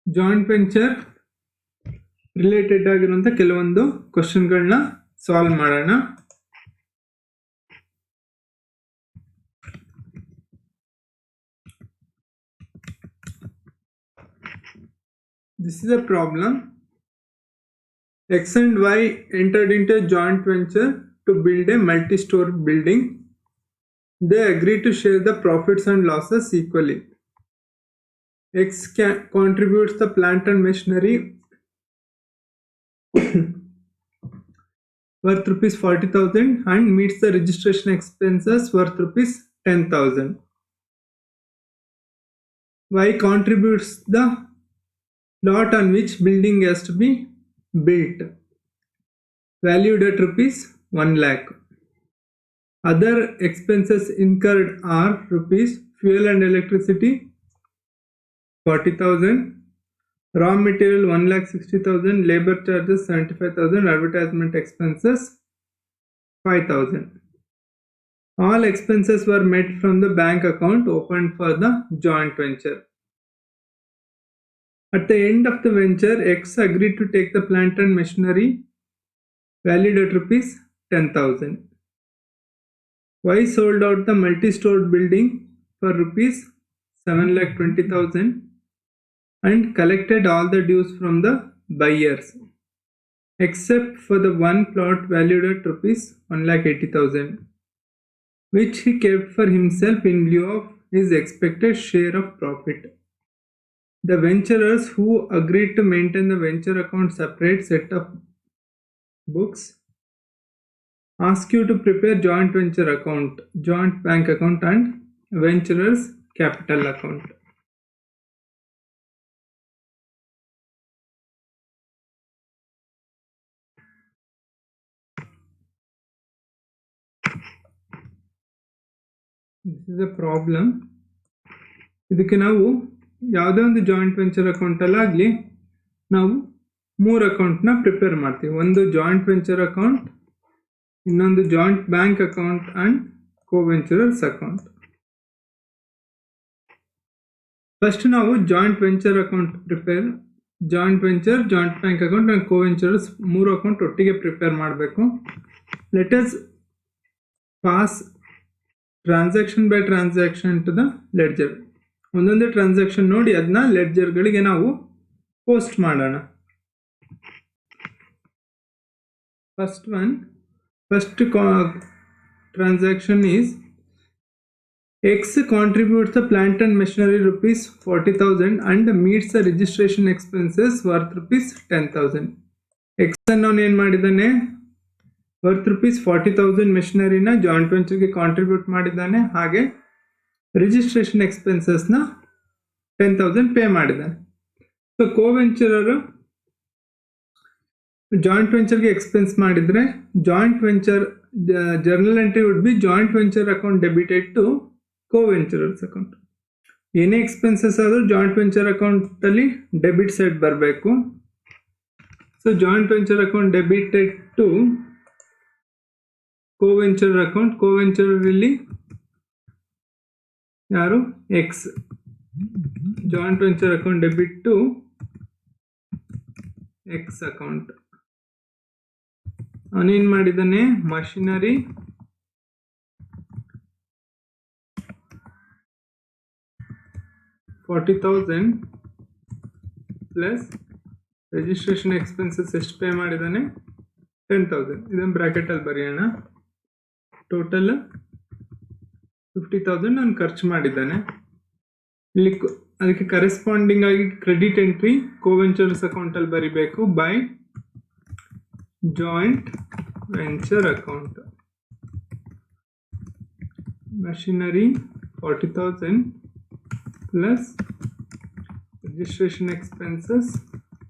Joint venture related ಆಗಿರುವಂಥ ಕೆಲವೊಂದು ಕ್ವಶನ್ಗಳನ್ನ solve ಮಾಡೋಣ. This is a problem. X and Y entered into a joint venture to build a multi-story building. They agreed to share the profits and losses equally. X contributes the plant and machinery worth rupees 40,000 and meets the registration expenses worth rupees 10,000. Y contributes the lot on which building has to be built, valued at rupees 1 lakh. Other expenses incurred are rupees fuel and electricity 40,000, raw material 1,60,000, labor charges 75,000, advertisement expenses 5,000. All expenses were met from the bank account opened for the joint venture. At the end of the venture, X agreed to take the plant and machinery valued at rupees 10,000. Y sold out the multi-stored building for rupees 7,20,000 and collected all the dues from the buyers except for the one plot valued at rupees 1,80,000, which he kept for himself in lieu of his expected share of profit. The venturers who agreed to maintain the venture account separate set of books ask you to prepare joint venture account, joint bank account and venturers capital account. This is a problem. ಇದಕ್ಕೆ ನಾವು ಯಾವುದೇ ಒಂದು joint venture ಅಕೌಂಟಲ್ಲಾಗಲಿ ನಾವು 3 ಅಕೌಂಟ್ನ prepare ಮಾಡ್ತೀವಿ. ಒಂದು joint venture account, ಇನ್ನೊಂದು joint bank account and coventurers account. First ನಾವು joint venture account prepare, joint venture, joint bank account and coventurers 3 account ಒಟ್ಟಿಗೆ ಪ್ರಿಪೇರ್ ಮಾಡಬೇಕು. Let us pass transaction by transaction to the ledger. ಒಂದೊಂದೇ transaction ನೋಡಿ ಅದನ್ನ ಲೆಡ್ಜರ್ಗಳಿಗೆ ನಾವು post ಮಾಡೋಣ. First transaction is X contributes the plant and machinery rupees 40,000 and meets the registration expenses worth rupees 10,000. X ಅನ್ನೋನು ಏನು ಮಾಡಿದ್ದಾನೆ, ವರ್ತ್ rupees 40,000 ಮೆಷಿನರಿನ ಜಾಯಿಂಟ್ ವೆಂಚರ್ಗೆ ಕಾಂಟ್ರಿಬ್ಯೂಟ್ ಮಾಡಿದ್ದಾನೆ, ಹಾಗೆ ರಿಜಿಸ್ಟ್ರೇಷನ್ ಎಕ್ಸ್ಪೆನ್ಸಸ್ನ 10,000 ಪೇ ಮಾಡಿದ್ದಾನೆ. ಸೊ ಕೋವೆಂಚರರು ಜಾಯಿಂಟ್ ವೆಂಚರ್ಗೆ ಎಕ್ಸ್ಪೆನ್ಸ್ ಮಾಡಿದರೆ joint venture journal entry would be joint venture account debited to coventurers account. ಏನೇ ಎಕ್ಸ್ಪೆನ್ಸಸ್ ಆದರೂ ಜಾಯಿಂಟ್ ವೆಂಚರ್ ಅಕೌಂಟಲ್ಲಿ ಡೆಬಿಟ್ ಸೈಡ್ ಬರಬೇಕು. So joint venture account debited to coventure account. ಕೋವೆಂಚರಲ್ಲಿ ಯಾರು, X. Joint venture account debit to X account. ಅವನೇನು ಮಾಡಿದ್ದಾನೆ, machinery 40,000 plus registration expenses ಎಷ್ಟು pay ಮಾಡಿದ್ದಾನೆ, 10,000. ಇದನ್ನು ಬ್ರ್ಯಾಕೆಟಲ್ಲಿ ಬರೆಯೋಣ. ಟೋಟಲ್ 50,000 ನಾನು ಖರ್ಚು ಮಾಡಿದ್ದಾನೆ. ಇಲ್ಲಿ ಅದಕ್ಕೆ ಕರೆಸ್ಪಾಂಡಿಂಗ್ ಆಗಿ ಕ್ರೆಡಿಟ್ ಎಂಟ್ರಿ ಕೋವೆಂಚರ್ಸ್ ಅಕೌಂಟಲ್ಲಿ ಬರಿಬೇಕು. By joint venture account, machinery 40,000 plus registration expenses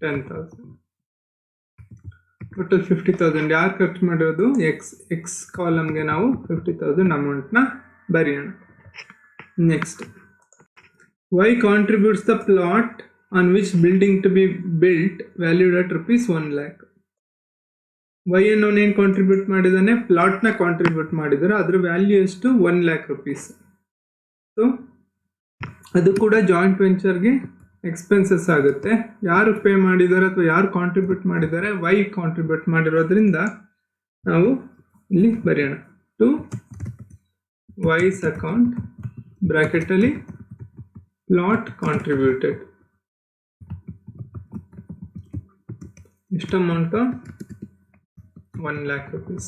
10,000, total 50,000. ಯಾರು ಖರ್ಚು ಮಾಡಿರೋದು, ಎಕ್ಸ್ ಕಾಲಮ್ಗೆ ನಾವು 50,000 ಅಮೌಂಟ್ನ ಬರೆಯೋಣ. Next, Y contributes the plot on which building to be built valued at rupees 1 lakh. Y ಅನ್ನೋನು ಏನು ಕಾಂಟ್ರಿಬ್ಯೂಟ್ ಮಾಡಿದ್ದಾನೆ, ಪ್ಲಾಟ್ನ ಕಾಂಟ್ರಿಬ್ಯೂಟ್ ಮಾಡಿದ್ದಾರೆ, ಅದರ ವ್ಯಾಲ್ಯೂ ಎಷ್ಟು, 1 lakh rupees. ಸೊ ಅದು ಕೂಡ ಜಾಯಿಂಟ್ ವೆಂಚರ್ಗೆ ಎಕ್ಸ್ಪೆನ್ಸಸ್ ಆಗುತ್ತೆ. ಯಾರು ಪೇ ಮಾಡಿದ್ದಾರೆ ಅಥವಾ ಯಾರು ಕಾಂಟ್ರಿಬ್ಯೂಟ್ ಮಾಡಿದ್ದಾರೆ, ವೈ ಕಾಂಟ್ರಿಬ್ಯೂಟ್ ಮಾಡಿರೋದ್ರಿಂದ ನಾವು ಇಲ್ಲಿ ಬರೆಯೋಣ ಟು ವೈಸ್ ಅಕೌಂಟ್ ಬ್ರಾಕೆಟಲ್ಲಿ ಪ್ಲಾಟ್ ಕಾಂಟ್ರಿಬ್ಯೂಟೆಡ್. ಎಷ್ಟು ಅಮೌಂಟು? 1 lakh rupees.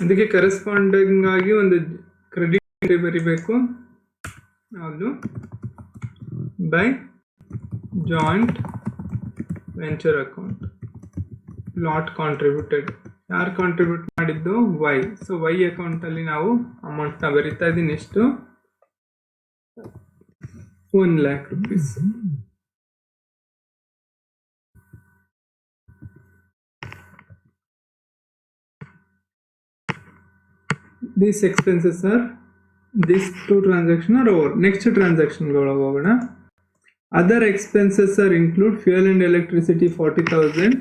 ಅದಕ್ಕೆ ಕರೆಸ್ಪಾಂಡಿಂಗ್ ಆಗಿ ಒಂದು ಕ್ರೆಡಿಟ್ ಬರಿಬೇಕು. ಅದು by joint venture account plot contributed. ಯಾರು ಕಾಂಟ್ರಿಬ್ಯೂಟ್ ಮಾಡಿದ್ದು? ವೈ. ಸೊ ವೈ ಅಕೌಂಟಲ್ಲಿ ನಾವು ಅಮೌಂಟ್ನ ಬರಿತಾ ಇದ್ದೀನಿ. ಎಷ್ಟು? 1 lakh rupees. These expenses are, these two transactions are over. Next transaction ಹೋಗೋಣ. Other expenses are include fuel and electricity 40,000,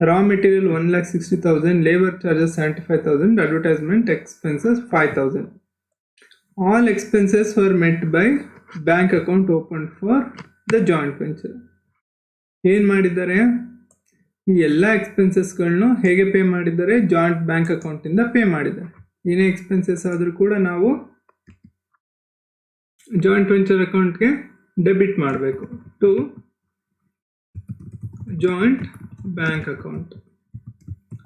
raw material 1,60,000, labor charges 75,000, advertisement expenses 5,000. All expenses were met by bank account opened for the joint venture. ಏನು ಮಾಡಿದ್ದಾರೆ? ಈ ಎಲ್ಲ ಎಕ್ಸ್ಪೆನ್ಸಸ್ಗಳನ್ನು ಹೇಗೆ pay ಮಾಡಿದ್ದಾರೆ? Joint bank ಅಕೌಂಟಿಂದ pay ಮಾಡಿದ್ದಾರೆ. ಏನೇ ಎಕ್ಸ್ಪೆನ್ಸಸ್ ಆದರೂ ಕೂಡ ನಾವು ಜಾಯಿಂಟ್ ವೆಂಚರ್ ಅಕೌಂಟ್ಗೆ ಡೆಬಿಟ್ ಮಾಡಬೇಕು. ಟು ಜಾಯಿಂಟ್ ಬ್ಯಾಂಕ್ ಅಕೌಂಟ್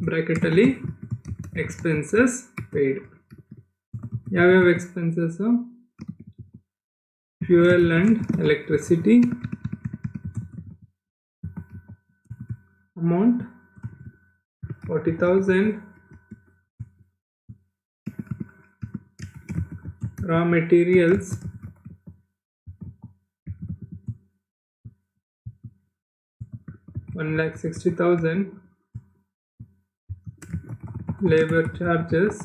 ಬ್ರ್ಯಾಕೆಟಲ್ಲಿ ಎಕ್ಸ್ಪೆನ್ಸಸ್ ಪೇಯ್ಡ್. ಯಾವ್ಯಾವ expenses? Fuel and electricity amount 40,000, raw materials 1,60,000, labor charges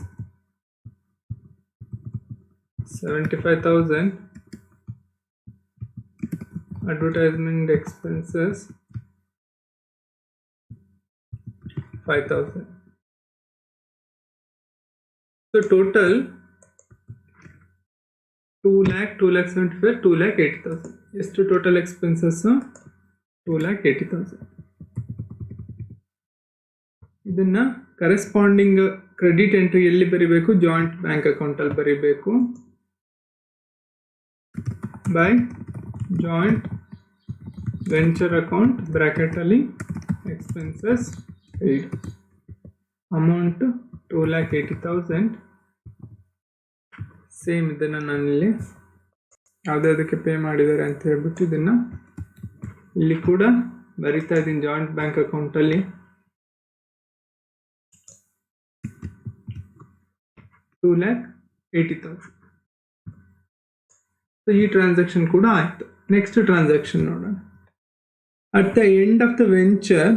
75,000, advertisement expenses 5,000. So total 2,75,000, 2,80,000. ಎಷ್ಟು ಟೋಟಲ್ ಎಕ್ಸ್ಪೆನ್ಸಸ್? 2,80,000. ಇದನ್ನ ಕರೆಸ್ಪಾಂಡಿಂಗ್ ಕ್ರೆಡಿಟ್ ಎಂಟ್ರಿ ಎಲ್ಲಿ ಬರಿಬೇಕು? ಜಾಯಿಂಟ್ ಬ್ಯಾಂಕ್ ಅಕೌಂಟಲ್ಲಿ ಬರಿಬೇಕು. ಬೈ ಜಾಯಿಂಟ್ ವೆಂಚರ್ ಅಕೌಂಟ್ ಬ್ರ್ಯಾಕೆಟಲ್ಲಿ ಎಕ್ಸ್ಪೆನ್ಸಸ್ ಪೇಯ್ಡ್ ಅಮೌಂಟ್ 2,80,000. ಸೇಮ್ ಇದನ್ನು ನಾನಿಲ್ಲಿ ಯಾವುದಕ್ಕೆ ಪೇ ಮಾಡಿದ್ದಾರೆ ಅಂತ ಹೇಳ್ಬಿಟ್ಟು ಇದನ್ನು ಇಲ್ಲಿ ಕೂಡ ಬರಿತಾ ಇದ್ದೀನಿ. ಜಾಯಿಂಟ್ ಬ್ಯಾಂಕ್ ಅಕೌಂಟಲ್ಲಿ 2,80,000. ಸೊ ಈ ಟ್ರಾನ್ಸಾಕ್ಷನ್ ಕೂಡ ಆಯಿತು. ನೆಕ್ಸ್ಟ್ ಟ್ರಾನ್ಸಾಕ್ಷನ್ ನೋಡೋಣ. At the end of the venture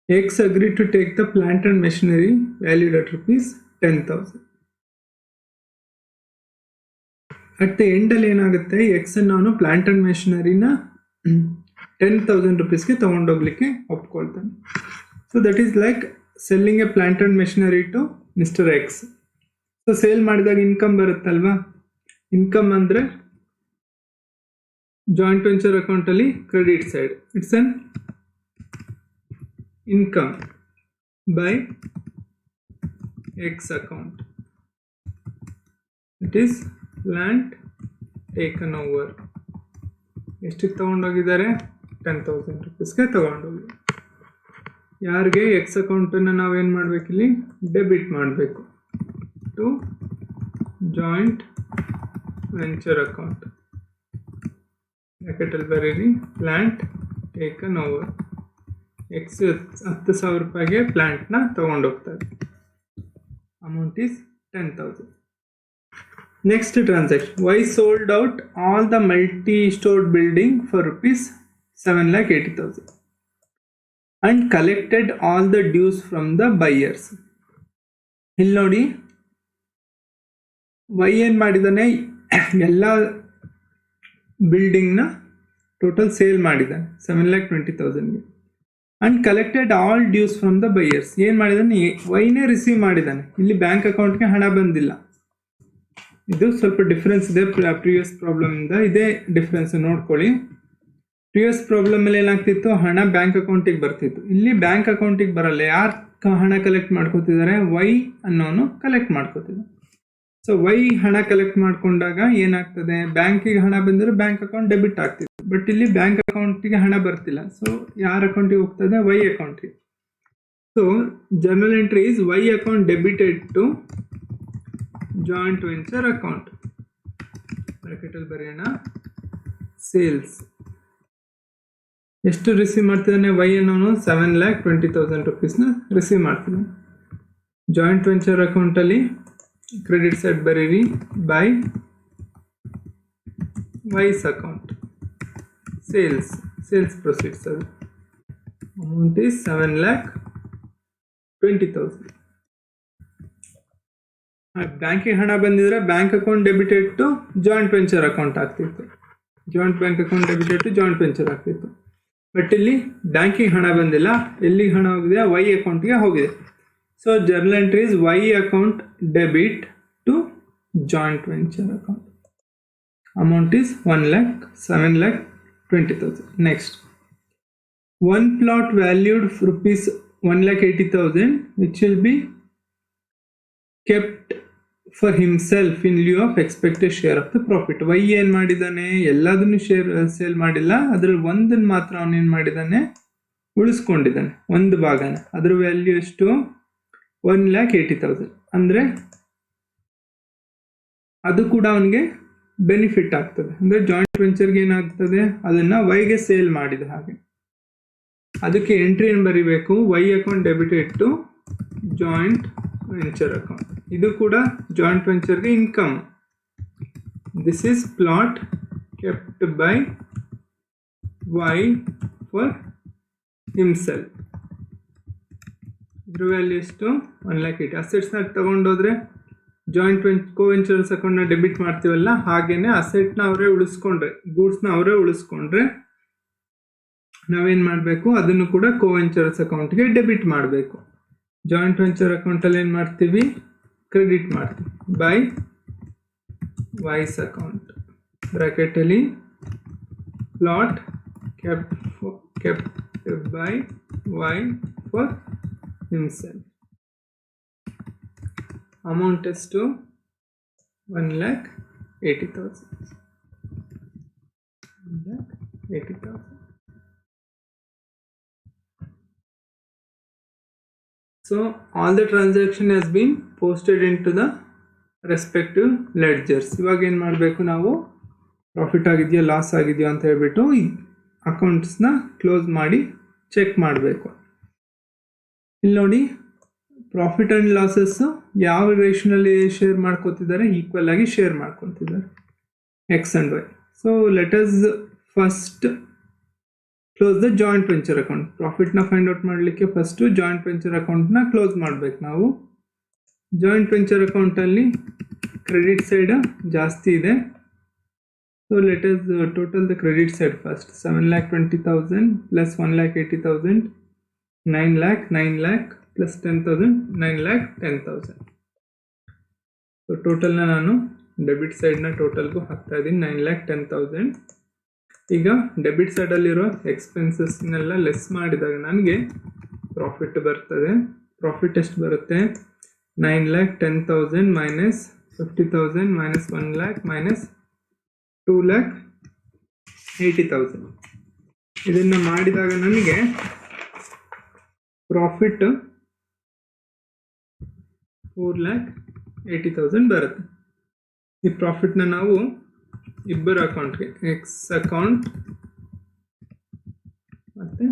X agree to take the plant and machinery valued at ₹10,000. At the ಎಂಡಲ್ಲಿ ಏನಾಗುತ್ತೆ? ಎಕ್ಸನ್ನು ಅವನು ಪ್ಲಾಂಟ್ ಆ್ಯಂಡ್ ಮೆಷಿನರಿನ ₹10,000 ತೊಗೊಂಡೋಗ್ಲಿಕ್ಕೆ ಒಪ್ಕೊಳ್ತಾನೆ. So that is like selling a plant and machinery to mister X. So sale ಮಾಡಿದಾಗ income ಬರುತ್ತಲ್ವಾ? Income ಅಂದರೆ ಜಾಯಿಂಟ್ ವೆಂಚರ್ ಅಕೌಂಟಲ್ಲಿ credit side, it's an income by X account. It is plant taken over. ಎಷ್ಟಕ್ಕೆ ತೊಗೊಂಡೋಗಿದ್ದಾರೆ? ₹10,000 ತೊಗೊಂಡೋಗಿ. ಯಾರಿಗೆ? X ಅಕೌಂಟನ್ನು ನಾವೇನು ಮಾಡಬೇಕಿಲ್ಲಿ? ಡೆಬಿಟ್ ಮಾಡಬೇಕು ಟು ಜಾಯಿಂಟ್ ವೆಂಚರ್ ಅಕೌಂಟ್. ಬ್ರ್ಯಾಕೆಟಲ್ಲಿ ಬರೀರಿ ಪ್ಲಾಂಟ್ ಟೇಕನ್ ಓವರ್. ಎಕ್ಸ್ ₹10,000 ಪ್ಲಾಂಟ್ನ ತೊಗೊಂಡೋಗ್ತಾರೆ. Amount is 10,000. Next transaction. Y sold out all the multi-stored building for ₹7,80,000 and collected all the dues from the buyers. ಇಲ್ಲಿ ನೋಡಿ, ವೈ ಏನು ಮಾಡಿದ್ದಾನೆ? ಎಲ್ಲ ಬಿಲ್ಡಿಂಗ್ನ ಟೋಟಲ್ ಸೇಲ್ ಮಾಡಿದ್ದಾನೆ 7,20,000ಗೆ and collected all dues from the buyers. ಏನು ಮಾಡಿದ್ದಾನೆ? ವೈನೇ ರಿಸೀವ್ ಮಾಡಿದ್ದಾನೆ. ಇಲ್ಲಿ ಬ್ಯಾಂಕ್ ಅಕೌಂಟ್ಗೆ ಹಣ ಬಂದಿಲ್ಲ. ಇದು ಸ್ವಲ್ಪ ಡಿಫ್ರೆನ್ಸ್ ಇದೆ ಪ್ರಿವಿಯಸ್ ಪ್ರಾಬ್ಲಮ್ ಇಂದ. ಇದೇ ಡಿಫ್ರೆನ್ಸ್ ನೋಡ್ಕೊಳ್ಳಿ. ಪ್ರಿವಿಯಸ್ ಪ್ರಾಬ್ಲಮ್ ಅಲ್ಲಿ ಏನಾಗ್ತಿತ್ತು, ಹಣ ಬ್ಯಾಂಕ್ ಅಕೌಂಟಿಗೆ ಬರ್ತಿತ್ತು. ಇಲ್ಲಿ ಬ್ಯಾಂಕ್ ಅಕೌಂಟಿಗೆ ಬರಲ್ಲ. ಯಾರು ಹಣ ಕಲೆಕ್ಟ್ ಮಾಡ್ಕೋತಿದ್ದಾರೆ? ವೈ ಅನ್ನೋನು ಕಲೆಕ್ಟ್ ಮಾಡ್ಕೋತಿದ್ದ. ಸೊ ವೈ ಹಣ ಕಲೆಕ್ಟ್ ಮಾಡ್ಕೊಂಡಾಗ ಏನಾಗ್ತದೆ, ಬ್ಯಾಂಕಿಗೆ ಹಣ ಬಂದರೆ ಬ್ಯಾಂಕ್ ಅಕೌಂಟ್ ಡೆಬಿಟ್ ಆಗ್ತಿತ್ತು. ಬಟ್ ಇಲ್ಲಿ ಬ್ಯಾಂಕ್ ಅಕೌಂಟಿಗೆ ಹಣ ಬರ್ತಿಲ್ಲ. ಸೊ ಯಾರ ಅಕೌಂಟಿಗೆ ಹೋಗ್ತದೆ? ವೈ ಅಕೌಂಟಿಗೆ. So journal entry is Y account debited to joint venture account. ಬ್ರಾಕೆಟಲ್ಲಿ ಬರೆಯೋಣ, ಸೇಲ್ಸ್. ಎಷ್ಟು ರಿಸೀವ್ ಮಾಡ್ತಿದ್ದಾನೆ ವೈ ಅನ್ನೋನು? 7,20,000 rupeesನ ರಿಸೀವ್ ಮಾಡ್ತಿದ್ದಾನೆ. ಜಾಯಿಂಟ್ ವೆಂಚರ್ ಅಕೌಂಟಲ್ಲಿ ಕ್ರೆಡಿಟ್ ಸೈಡ್ ಬರೀರಿ, by Y's account, sales proceeds. ಅದು ಅಮೌಂಟ್ ಈಸ್ 7,20,000. ಬ್ಯಾಂಕಿಗೆ ಹಣ ಬಂದಿದ್ರೆ bank account debited to joint venture account ಆಗ್ತಿತ್ತು. Joint bank account debited to joint venture ಆಗ್ತಿತ್ತು. ಬಟ್ ಇಲ್ಲಿ ಬ್ಯಾಂಕಿಗೆ ಹಣ ಬಂದಿಲ್ಲ. ಎಲ್ಲಿಗೆ ಹಣ ಹೋಗಿದೆ? ವೈ ಅಕೌಂಟ್ಗೆ ಹೋಗಿದೆ. So journal entry is Y account debit to joint venture account. Amount is 1,07,20,000. Next, one plot valued rupees 1,80,000 which will be kept for himself in lieu of expected share of the profit. Y ಏನು ಮಾಡಿದ್ದಾನೆ? ಎಲ್ಲದನ್ನು sale ಮಾಡಿಲ್ಲ. ಅದರಲ್ಲಿ ಒಂದನ್ನು ಮಾತ್ರ ಅವನೇನು ಮಾಡಿದ್ದಾನೆ? ಉಳಿಸ್ಕೊಂಡಿದ್ದಾನೆ, ಒಂದು ಭಾಗನ. ಅದರ ವ್ಯಾಲ್ಯೂ ಎಷ್ಟು? 1,80,000. ಅಂದರೆ ಅದು ಕೂಡ ಅವನಿಗೆ ಬೆನಿಫಿಟ್ ಆಗ್ತದೆ. ಅಂದರೆ ಜಾಯಿಂಟ್ ವೆಂಚರ್ಗೆ ಏನಾಗ್ತದೆ? ಅದನ್ನು ವೈಗೆ ಸೇಲ್ ಮಾಡಿದ ಹಾಗೆ. ಅದಕ್ಕೆ ಎಂಟ್ರಿ ಏನು ಬರೀಬೇಕು? Y account debited to joint venture account. ಇದು ಕೂಡ ಜಾಯಿಂಟ್ ವೆಂಚರ್ಗೆ income. This is plot kept by Y for himself. ಇದ್ರ ವ್ಯಾಲ್ಯೂ ಎಷ್ಟು? 1,80,000. ಅಸೆಟ್ಸ್ನ ತಗೊಂಡೋದ್ರೆ ಜಾಯಿಂಟ್ ಕೋವೆಂಚರ್ಸ್ ಅಕೌಂಟ್ನ ಡೆಬಿಟ್ ಮಾಡ್ತೀವಲ್ಲ, ಹಾಗೇನೆ ಅಸೆಟ್ನ ಅವರೇ ಉಳಿಸ್ಕೊಂಡ್ರೆ, ಗೂಡ್ಸ್ನ ಅವರೇ ಉಳಿಸ್ಕೊಂಡ್ರೆ ನಾವೇನು ಮಾಡಬೇಕು? ಅದನ್ನು ಕೂಡ ಕೋವೆಂಚರ್ಸ್ ಅಕೌಂಟ್ಗೆ ಡೆಬಿಟ್ ಮಾಡಬೇಕು. ಜಾಯಿಂಟ್ ವೆಂಚರ್ ಅಕೌಂಟಲ್ಲಿ ಏನು ಮಾಡ್ತೀವಿ? ಕ್ರೆಡಿಟ್ ಮಾಡ್ತೀವಿ ಬೈ ವೈಸ್ ಅಕೌಂಟ್. ಬ್ರಾಕೆಟಲ್ಲಿ plot kept by Y for himself. Amount ಎಷ್ಟು? 1,80,000. 1,80,000. So all the transaction has been posted into the respective ledgers. ಇವಾಗ ಏನು ಮಾಡಬೇಕು? ನಾವು ಪ್ರಾಫಿಟ್ ಆಗಿದೆಯಾ ಲಾಸ್ ಆಗಿದೆಯಾ ಅಂತ ಹೇಳ್ಬಿಟ್ಟು ಈ ಅಕೌಂಟ್ಸ್ನ ಕ್ಲೋಸ್ ಮಾಡಿ ಚೆಕ್ ಮಾಡಬೇಕು. ಇಲ್ಲಿ ನೋಡಿ, ಪ್ರಾಫಿಟ್ ಆ್ಯಂಡ್ ಲಾಸಸ್ಸು ಯಾವ ರೇಷನಲ್ಲಿ ಶೇರ್ ಮಾಡ್ಕೊತಿದ್ದಾರೆ? ಈಕ್ವಲ್ ಆಗಿ ಶೇರ್ ಮಾಡ್ಕೊತಿದ್ದಾರೆ, X and Y. So let us first close the joint venture account. ಪ್ರಾಫಿಟ್ನ ಫೈಂಡ್ ಔಟ್ ಮಾಡಲಿಕ್ಕೆ ಫಸ್ಟು ಜಾಯಿಂಟ್ ವೆಂಚರ್ ಅಕೌಂಟ್ನ ಕ್ಲೋಸ್ ಮಾಡಬೇಕು ನಾವು. ಜಾಯಿಂಟ್ ವೆಂಚರ್ ಅಕೌಂಟಲ್ಲಿ ಕ್ರೆಡಿಟ್ ಸೈಡ್ ಜಾಸ್ತಿ ಇದೆ. So let us total the credit side first. 7,20,000 plus 1,80,000, 9,00,000 plus 10,000, 9,10,000. So ಟೋಟಲ್ನ ನಾನು ಡೆಬಿಟ್ ಸೈಡ್ನ ಟೋಟಲ್ಗೂ ಹಾಕ್ತಾ ಇದ್ದೀನಿ, 9,10,000. ಈಗ ಡೆಬಿಟ್ ಸೈಡಲ್ಲಿರೋ ಎಕ್ಸ್ಪೆನ್ಸಸ್ನೆಲ್ಲ ಲೆಸ್ ಮಾಡಿದಾಗ ನನಗೆ ಪ್ರಾಫಿಟ್ ಬರ್ತದೆ. ಪ್ರಾಫಿಟ್ ಎಷ್ಟು ಬರುತ್ತೆ? 9,10,000 ಮೈನಸ್ 50,000 ಮೈನಸ್ 1,00,000 ಮೈನಸ್ 2,80,000. ಇದನ್ನು ಮಾಡಿದಾಗ ನನಗೆ ಪ್ರಾಫಿಟ್ 4,80,000 ಬರುತ್ತೆ. ಈ ಪ್ರಾಫಿಟ್ನ ನಾವು ಇಬ್ಬರ ಅಕೌಂಟ್ಗೆ, ಎಕ್ಸ್ ಅಕೌಂಟ್ ಮತ್ತು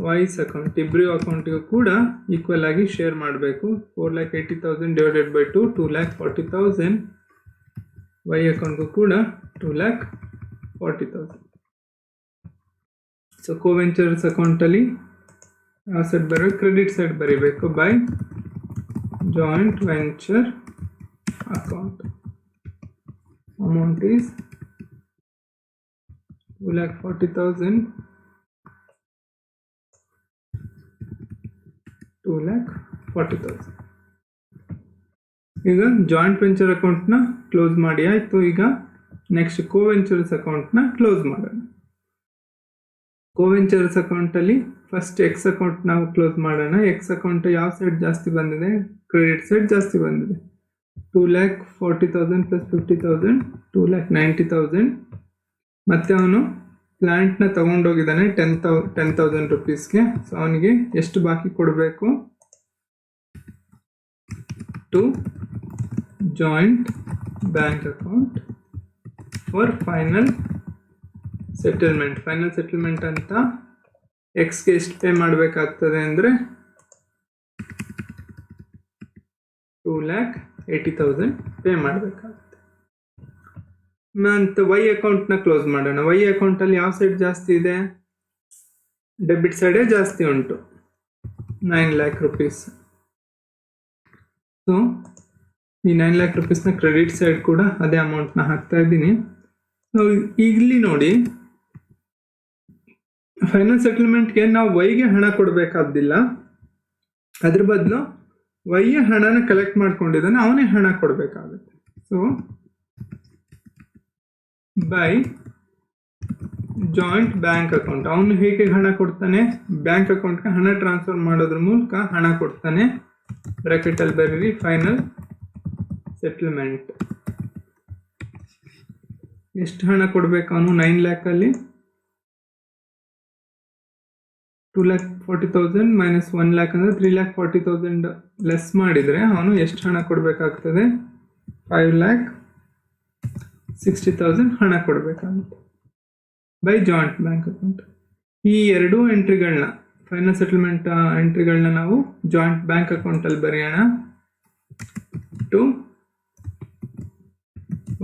ವೈಸ್ ಅಕೌಂಟ್, ಇಬ್ಬರು ಅಕೌಂಟಿಗೂ ಕೂಡ ಈಕ್ವಲ್ ಆಗಿ ಶೇರ್ ಮಾಡಬೇಕು. 4,80,000 ಡಿವೈಡೆಡ್ ಬೈ 2, 2,40,000. ವೈ ಅಕೌಂಟ್ಗೂ ಕೂಡ 2,40,000. ಸೊ ಕೋವೆಂಚರ್ಸ್ ಅಕೌಂಟಲ್ಲಿ ಯಾವ ಸೈಡ್ ಬರೋ? ಕ್ರೆಡಿಟ್ ಸೈಡ್ ಬರೀಬೇಕು by joint venture account. Amount is 2,40,000, 2,40,000. ಈಗ ಜಾಯಿಂಟ್ ವೆಂಚರ್ ಅಕೌಂಟ್ನ ಕ್ಲೋಸ್ ಮಾಡಿ ಆಯಿತು. ಈಗ ನೆಕ್ಸ್ಟ್ ಕೋವೆಂಚರ್ಸ್ ಅಕೌಂಟ್ನ ಕ್ಲೋಸ್ ಮಾಡೋಣ. ಕೋವೆಂಚರ್ಸ್ ಅಕೌಂಟಲ್ಲಿ ಫಸ್ಟ್ ಎಕ್ಸ್ ಅಕೌಂಟ್ ನಾವು ಕ್ಲೋಸ್ ಮಾಡೋಣ. ಎಕ್ಸ್ ಅಕೌಂಟ್ ಯಾವ ಸೈಡ್ ಜಾಸ್ತಿ ಬಂದಿದೆ? ಕ್ರೆಡಿಟ್ ಸೈಡ್ ಜಾಸ್ತಿ ಬಂದಿದೆ. 2,40,000 ಪ್ಲಸ್ 50,000 2,90,000. ಮತ್ತೆ ಅವನು ಪ್ಲ್ಯಾಂಟ್ನ ತಗೊಂಡೋಗಿದ್ದಾನೆ 10,000 ರುಪೀಸ್ಗೆ. ಸೊ ಅವನಿಗೆ ಎಷ್ಟು ಬಾಕಿ ಕೊಡಬೇಕು? To joint bank account for final settlement. Final settlement ಅಂತ ಎಕ್ಸ್ಗೆ ಎಷ್ಟು ಪೇ ಮಾಡಬೇಕಾಗ್ತದೆ ಅಂದರೆ 2,80,000 ಪೇ ಮಾಡಬೇಕಾಗುತ್ತೆ. ಮತ್ತು ವೈ ಅಕೌಂಟ್ನ ಕ್ಲೋಸ್ ಮಾಡೋಣ. ವೈ ಅಕೌಂಟಲ್ಲಿ ಯಾವ ಸೈಡ್ ಜಾಸ್ತಿ ಇದೆ? ಡೆಬಿಟ್ ಸೈಡೇ ಜಾಸ್ತಿ ಉಂಟು, 9 lakh rupees. ಸೊ ಈ 9 lakh rupeesನ ಕ್ರೆಡಿಟ್ ಸೈಡ್ ಕೂಡ ಅದೇ ಅಮೌಂಟ್ನ ಹಾಕ್ತಾ ಇದ್ದೀನಿ. ಸೊ ಇಲ್ಲಿ ನೋಡಿ, ಫೈನಲ್ ಸೆಟಲ್ಮೆಂಟ್ಗೆ ನಾವು ವೈಗೆ ಹಣ ಕೊಡಬೇಕಾದ್ದಿಲ್ಲ. ಅದ್ರ ಬದಲು ವೈಯ ಹಣನ ಕಲೆಕ್ಟ್ ಮಾಡ್ಕೊಂಡಿದ್ದಾನೆ, ಅವನೇ ಹಣ ಕೊಡಬೇಕಾಗುತ್ತೆ. So by joint bank account, ಅವನು ಹೇಗೆ ಹಣ ಕೊಡ್ತಾನೆ? ಬ್ಯಾಂಕ್ ಅಕೌಂಟ್ಗೆ ಹಣ ಟ್ರಾನ್ಸ್ಫರ್ ಮಾಡೋದ್ರ ಮೂಲಕ ಹಣ ಕೊಡ್ತಾನೆ. ಬ್ರಾಕೆಟಲ್ಲಿ ಬರೀರಿ ಫೈನಲ್ ಸೆಟಲ್ಮೆಂಟ್. ಎಷ್ಟು ಹಣ ಕೊಡಬೇಕು ಅವನು? 9 lakh ಅಲ್ಲಿ 2,40,000 ಮೈನಸ್ 1 lakh ಅಂದರೆ 3,40,000 ಲೆಸ್ ಮಾಡಿದರೆ ಅವನು ಎಷ್ಟು ಹಣ ಕೊಡಬೇಕಾಗ್ತದೆ? 5,60,000 ಹಣ ಕೊಡಬೇಕಾಗುತ್ತೆ ಬೈ ಜಾಯಿಂಟ್ ಬ್ಯಾಂಕ್ ಅಕೌಂಟ್. ಈ ಎರಡೂ ಎಂಟ್ರಿಗಳನ್ನ, ಫೈನಲ್ ಸೆಟಲ್ಮೆಂಟ್ ಎಂಟ್ರಿಗಳನ್ನ ನಾವು ಜಾಯಿಂಟ್ ಬ್ಯಾಂಕ್ ಅಕೌಂಟಲ್ಲಿ ಬರೆಯೋಣ. To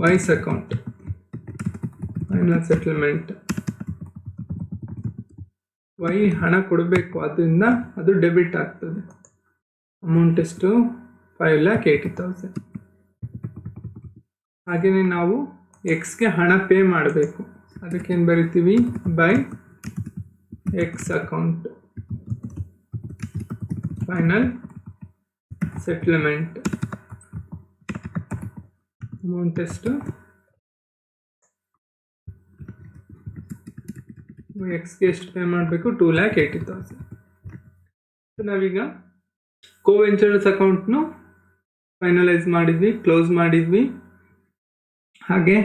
Y's account final settlement. Y ಹಣ ಕೊಡಬೇಕು, ಅದರಿಂದ ಅದು ಡೆಬಿಟ್ ಆಗ್ತದೆ. ಅಮೌಂಟ್ ಎಷ್ಟು? 5,80,000. ಹಾಗೆಯೇ ನಾವು ಎಕ್ಸ್ಗೆ ಹಣ ಪೇ ಮಾಡಬೇಕು. ಅದಕ್ಕೇನು ಬರಿತೀವಿ? By X account final settlement. Amount ಎಷ್ಟು? ಎಕ್ಸ್ಗೆ ಎಷ್ಟು ಪೇ ಮಾಡಬೇಕು? 2,80,000. ನಾವೀಗ ಕೋವೆಂಚರ್ಸ್ ಅಕೌಂಟ್ನು ಫೈನಲೈಸ್ ಮಾಡಿದ್ವಿ, ಕ್ಲೋಸ್ ಮಾಡಿದ್ವಿ. ಹಾಗೆ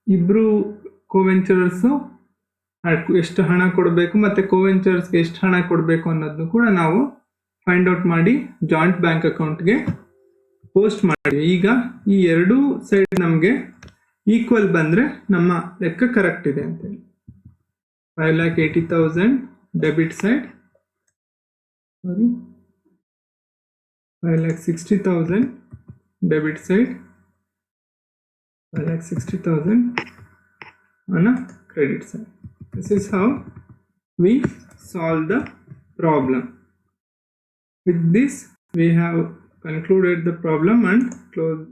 ಇಬ್ಬರು ಕೋವೆಂಚರ್ಸು ಎಷ್ಟು ಹಣ ಕೊಡಬೇಕು ಮತ್ತು ಕೋವೆಂಚರ್ಸ್ಗೆ ಎಷ್ಟು ಹಣ ಕೊಡಬೇಕು ಅನ್ನೋದನ್ನು ಕೂಡ ನಾವು ಫೈಂಡ್ ಔಟ್ ಮಾಡಿ ಜಾಯಿಂಟ್ ಬ್ಯಾಂಕ್ ಅಕೌಂಟ್ಗೆ ಪೋಸ್ಟ್ ಮಾಡಿದ್ವಿ. ಈಗ ಈ ಎರಡೂ ಸೈಡ್ ನಮಗೆ ಈಕ್ವಲ್ ಬಂದರೆ ನಮ್ಮ ಲೆಕ್ಕ ಕರೆಕ್ಟ್ ಇದೆ ಅಂತೇಳಿ. 5,80,000 debit side, 5,60,000 debit side, 5,60,000 on a credit side. This is how we solve the problem. With this, we have concluded the problem and close